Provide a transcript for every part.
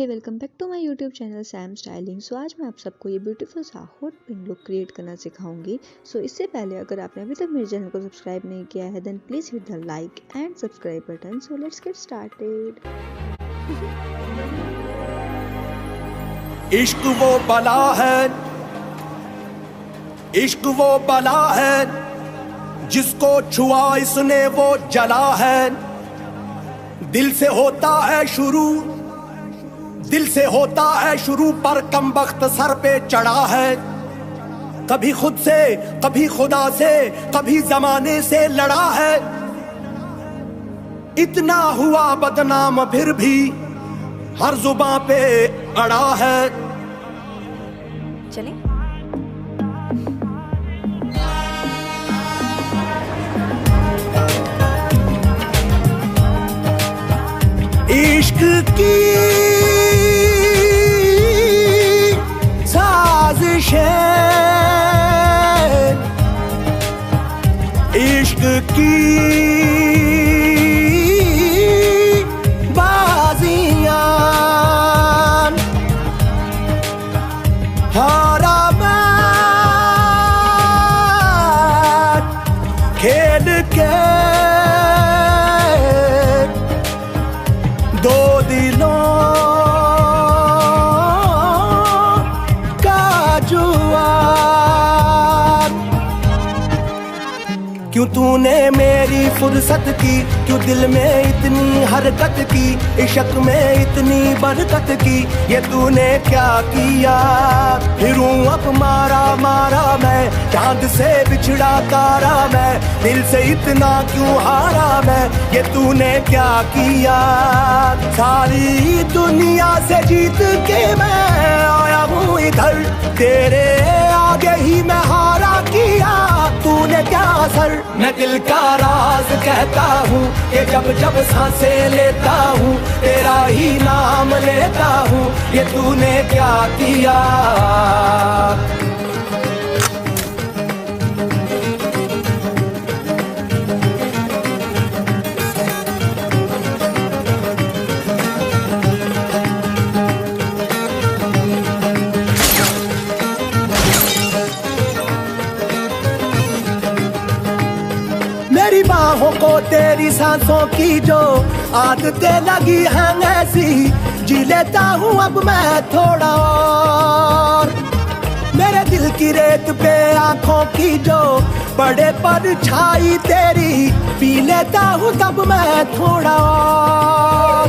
Hey welcome back to my YouTube channel Sam styling. So आज मैं आप सबको ये ब्यूटीफुल सा हॉट पिंक लुक क्रिएट करना सिखाऊंगी। सो इससे पहले अगर आपने अभी तक मेरे चैनल को सब्सक्राइब नहीं किया है then please hit the like and subscribe button. So let's get started. इश्क वो बला है, इश्क वो बला है, जिसको छुआ इसने वो जला है। दिल से होता है शुरू, दिल से होता है शुरू, पर कम वक्त सर पे चढ़ा है। कभी खुद से, कभी खुदा से, कभी जमाने से लड़ा है। इतना हुआ बदनाम फिर भी हर जुबां पे अड़ा है। चलें? इश्क की साजिशें, इश्क की बाजियां, हारा मैं खेल के दो दिलों का जुआ। क्यों तूने मेरी फुर्सत की, क्यों दिल में इतनी हरकत की, इश्क में इतनी बरकत की, ये तूने क्या किया। फिरूं अब मारा मारा मैं, चांद से बिछड़ा तारा मैं, दिल से इतना क्यों हारा मैं, ये तूने क्या किया। सारी दुनिया से जीत के मैं आया हूँ इधर, तेरे आगे ही मैं हारा किया, तूने क्या असर। मैं दिल का राज कहता हूँ कि जब जब सांसें लेता हूँ तेरा ही नाम लेता हूँ, ये तूने क्या किया। मेरी बाहों को तेरी सांसों की जो आदतें लगी हैं ऐसी, जी लेता हूँ अब मैं थोड़ा और। मेरे दिल की रेत पे आंखों की जो बड़े पर छाई तेरी, पी लेता हूँ तब मैं थोड़ा और।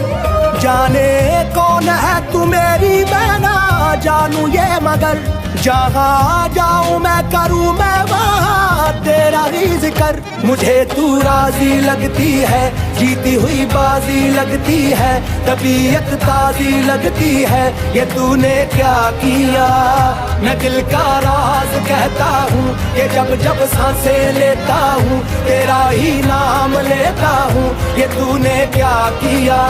जाने कौन है तू मेरी, मैं ना जानू ये मगर, जहाँ जाऊँ मैं करूँ मैं वहाँ तेरा ही जिक्र। मुझे तू राजी लगती है, जीती हुई बाजी लगती है, तबीयत ताजी लगती है, ये तूने क्या किया। मैं दिल का राज कहता हूँ कि जब जब सांसें लेता हूँ तेरा ही नाम लेता हूँ, ये तूने क्या किया।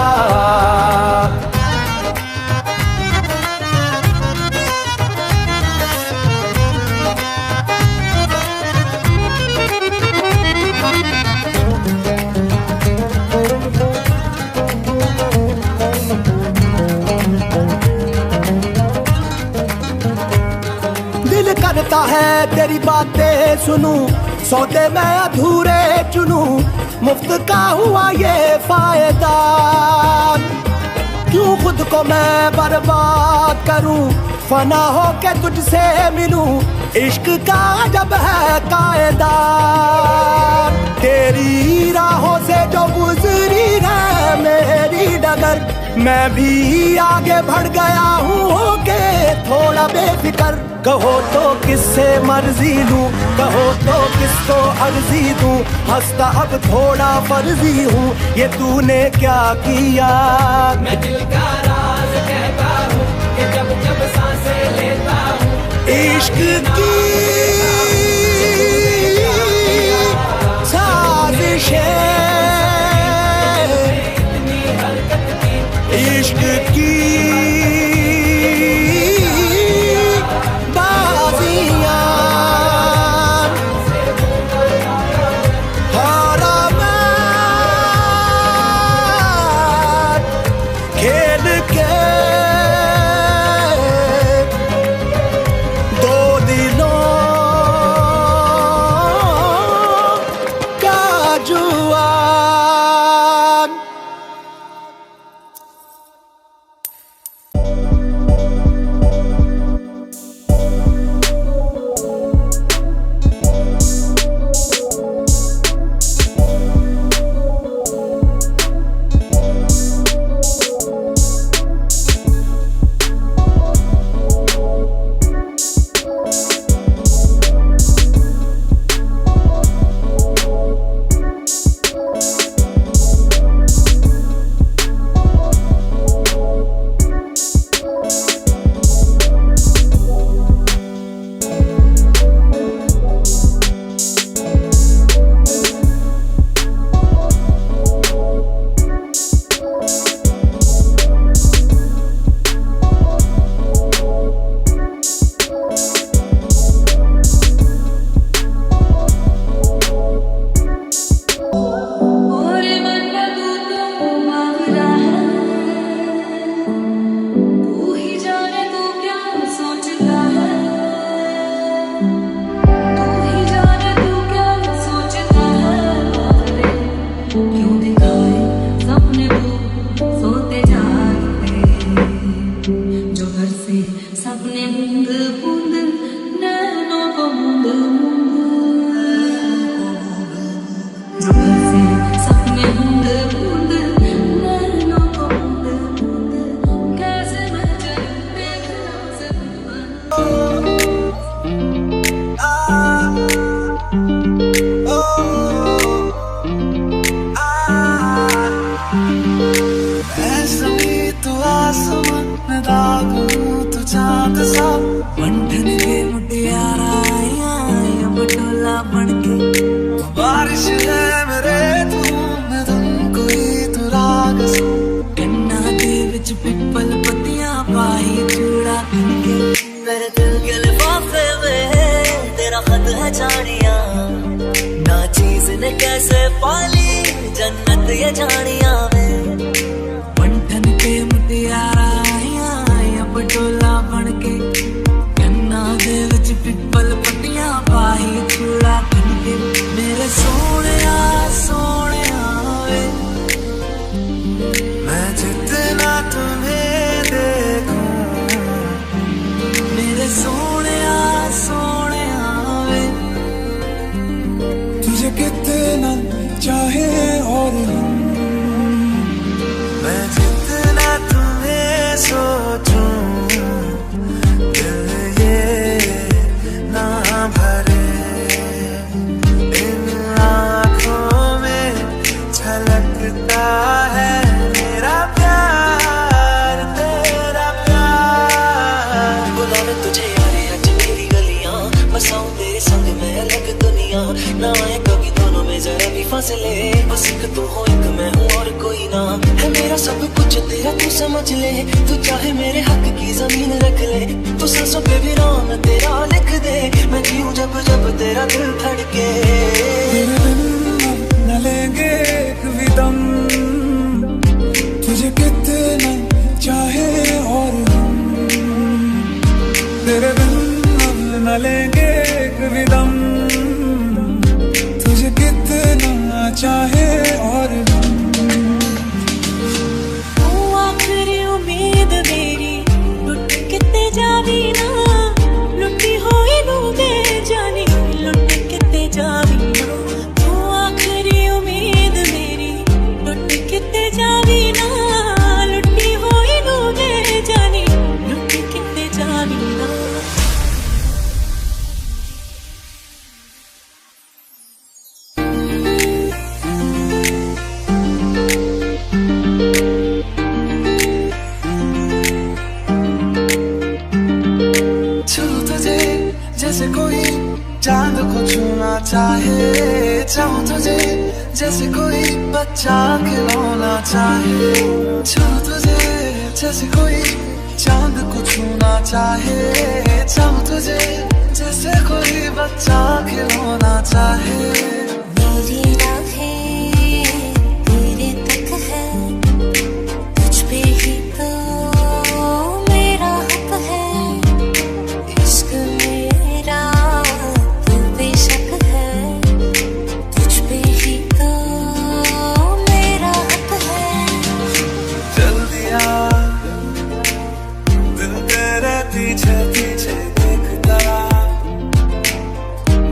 दिल करता है तेरी बातें सुनूं, सौदे मैं अधूरे चुनूं, मुफ्त का हुआ ये फायदा। क्यों खुद को मैं बर्बाद करूं, फना हो के तुझसे मिलूं, इश्क का जब है कायदा। तेरी राहों से जो गुजरी है मेरी डगर, मैं भी आगे बढ़ गया हूँ होके थोड़ा बेफिक्र। कहो तो किससे मर्जी लूं, कहो तो किसको अर्जी दूं, हंसता अब थोड़ा फर्जी हूँ, ये तूने क्या किया। मैं दिल का राज कहता हूँ कि जब जब सांसें लेता हूँ इश्क की साजिशें, इश्क की बाजियां, हारा मैं खेल के तेरा खत है जानिया, ना चीज ने कैसे पाली जन्नत ये जानिया वे। बंठन के मुटियारा आया पटोला बन के, कन्ना दे विच पिपल पट्टियां पाही चूड़ा बन के। मेरे सोनिया सोनिया वे, मैं जितना तुम्हें देखूं, मेरे सोनिया सोनिया वे। तुझे कितना चाहे और मैं जितना तुम्हें सोचूं, दिल ये ना भरे। इन आँखों में झलकता है मेरा प्यार, तेरा प्यार। बुलाने तुझे यारे आज मेरी गलियां, बसाऊं तेरे संग में अलग दुनिया। ना आए कभी दोनों में जरा भी फासले, बस एक तू हो एक मैं हूँ और कोई ना है। मेरा सब कुछ तेरा तू समझ ले, तू चाहे मेरे हक की जमीन रख ले। तू सांसों पे भी नाम तेरा लिख दे, मैं जीऊं जब जब तेरा दिल धड़के। तेरे बिन न लेंगे एक भी दम, तुझे कितना चाहे और तेरे बिन न लेंगे एक भी दम, तुझे कितना चाहे और आखिरी उम्मीद मेरी लुट किते जावी ना, लुटी होई नू दे जानी लुट किते जावी ना। तू आखिरी उम्मीद मेरी लुट किते जावी ना, लुटी होई नू दे जानी लुट किते जावी ना। जैसे कोई चांद को छूना चाहे, चाहूं तुझे जैसे कोई बच्चा खिलौना चाहे। छूं तुझे जैसे कोई चांद को छूना चाहे, चाहूं तुझे जैसे कोई बच्चा खिलौना चाहे। मेरी राहें तेरे तक है, तुझ पे ही तो मेरा हक है। इश्क मेरा तू बेशक है, तुझ पे ही तो मेरा हक है। चल दिया दिल तेरे पीछे पीछे देखता,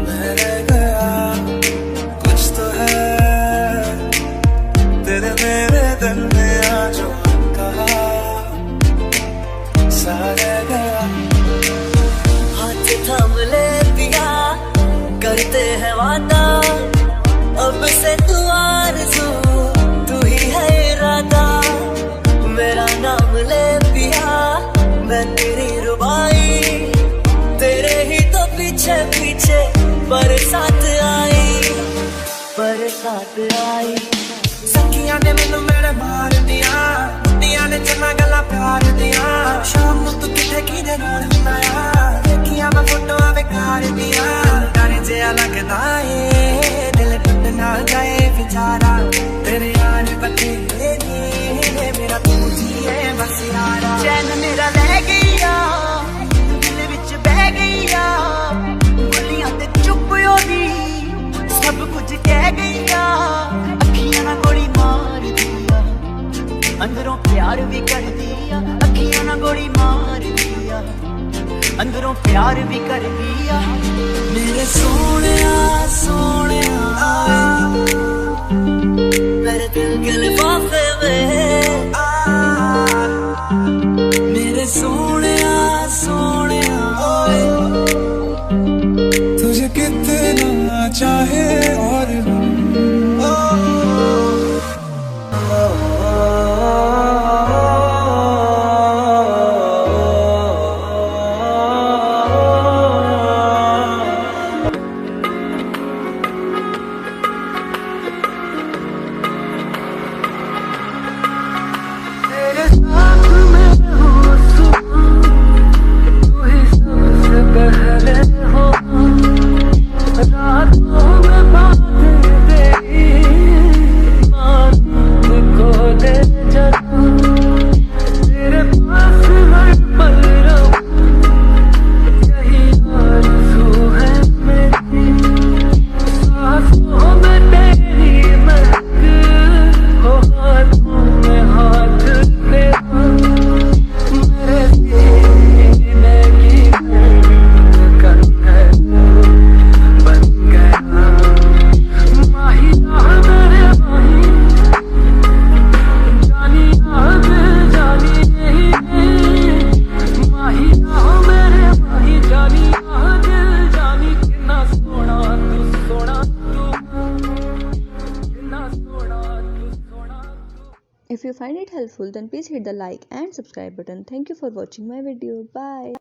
मैं रह गया कुछ तो है तेरे मेरे दिल में आज जो कहा सा रह गया। हाथ थाम ले पिया करते हैं वादा, अब से तू आरज़ू तू ही है इरादा। मेरा नाम ले पिया मैं तेरी रुबाई, तेरे ही तो पीछे पीछे बरसात आई, बरसात आई। सखियां ने मैनू मेरे मार दिया, बुढ़ियां ने चना गला प्यार दिया। शाम नू तू किथे किदे नाल हुंदा आ, देखिया मैं फोटोआं बेकार दिया। डर जिहा लगदा ए दिल टुट ना जाए बेचारा, तेरे यार बतेरे ने मेरा तू जी है बस यारा। चैन मेरा ले गईया दिल विच बह गईया, बोलियां ते चुप होदी सब कुछ कह गईया। अखियां ना गोली मार दिया, अंदरों प्यार भी कर दिया। अखियां ना गोली मार दिया, अंदरों प्यार भी कर दिया। मेरे सोनिया सोनिया मेरे दिल के लिफाफे में, मेरे सोनिया सोनिया तुझे कितना चाहे और If you find it helpful, then please hit the like and subscribe button. Thank you for watching my video. Bye.